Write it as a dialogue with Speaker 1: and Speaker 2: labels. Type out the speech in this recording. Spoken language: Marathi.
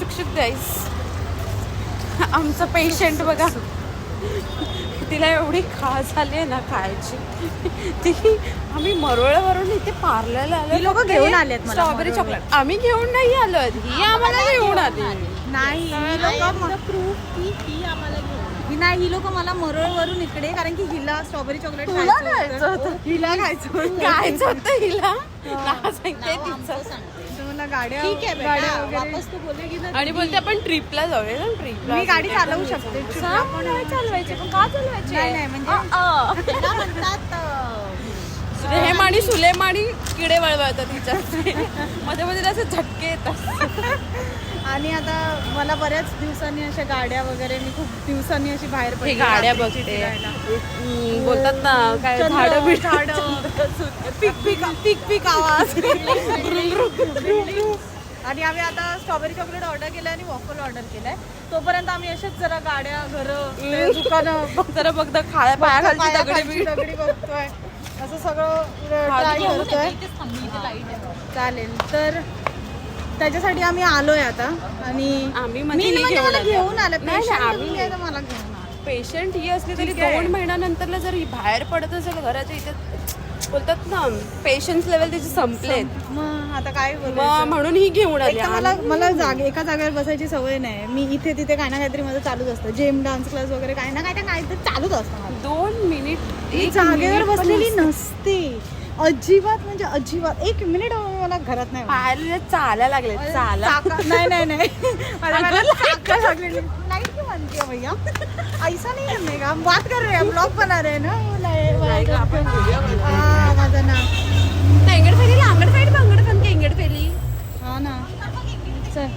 Speaker 1: शुक गाईस. आमचं पेशंट बघा, तिला एवढी खास झाली आहे ना खायची. ती आम्ही मरोळवरून इथे पार्लरला आलो.
Speaker 2: ही लोकं घेऊन आलेत मला
Speaker 1: स्ट्रॉबेरी चॉकलेट. आम्ही घेऊन नाही आलो, ही आम्हाला घेऊन आली.
Speaker 2: नाही ही लोक मला मरोळवरून इकडे, कारण की हिला स्ट्रॉबेरी चॉकलेट खायचं होतं. हिला खायचं
Speaker 1: होतं हिला. सांगते तिचं.
Speaker 2: मला गाड्या
Speaker 1: ठीक आहे
Speaker 2: गाड्या वगैरे
Speaker 1: आणि बोलते आपण ट्रिपला जाऊया ना. ट्रिपला
Speaker 2: मी गाडी चालवू शकते.
Speaker 1: नाही चालवायची, पण का चालवायची?
Speaker 2: नाही म्हणजे
Speaker 1: सुलेम आणि सुलेम आणि किडे वळवतात तिच्या मध्ये मध्ये असे झटके येतात.
Speaker 2: आणि आता मला बऱ्याच दिवसांनी अशा गाड्या वगैरे, मी खूप दिवसांनी अशी बाहेर पडली
Speaker 1: गाड्या बघते. बोलतात ना काय झाडं
Speaker 2: पिक आवाज. आणि आम्ही आता स्ट्रॉबेरी चॉकलेट ऑर्डर केलं आणि वॉफल ऑर्डर केलाय. तोपर्यंत आम्ही अशाच जरा गाड्या, घरं, दुकानं
Speaker 1: जरा बघता पायाखालची
Speaker 2: दगडी बघतोय, असं सगळं ट्राय करतोय. चालेल, तर त्याच्यासाठी आम्ही आलोय आता. आणि
Speaker 1: आम्ही
Speaker 2: मला घेऊन आलं.
Speaker 1: आम्ही
Speaker 2: मला घेऊन आलं.
Speaker 1: पेशंट ही असली तरी 2 महिन्यानंतरला जर ही बाहेर पडत असेल घराच्या इथे, बोलतात ना पेशन्स लेवल तिचे संपलेत.
Speaker 2: मग आता काय
Speaker 1: म्हणून ही घेऊन आली.
Speaker 2: मला एका जागेवर बसायची सवय नाही. मी इथे तिथे काही ना काहीतरी माझं चालूच असतं. जिम, डान्स क्लास वगैरे काही ना काहीतरी चालूच असतं.
Speaker 1: 2 मिनिट
Speaker 2: जागेवर बसलेली नसते अजिबात, म्हणजे अजिबात. 1 मिनिट मला घरात नाही
Speaker 1: पाहायला चालायला लागले.
Speaker 2: नाही लाईट क्यों बनती है भैया? ऐसा नहीं करने का, हम बात कर रहे हैं, ब्लॉग बना रहे हैं ना. माझं नाव
Speaker 1: अंगड फेली, अंगड फेली, अंगड फेली.
Speaker 2: हा ना. चल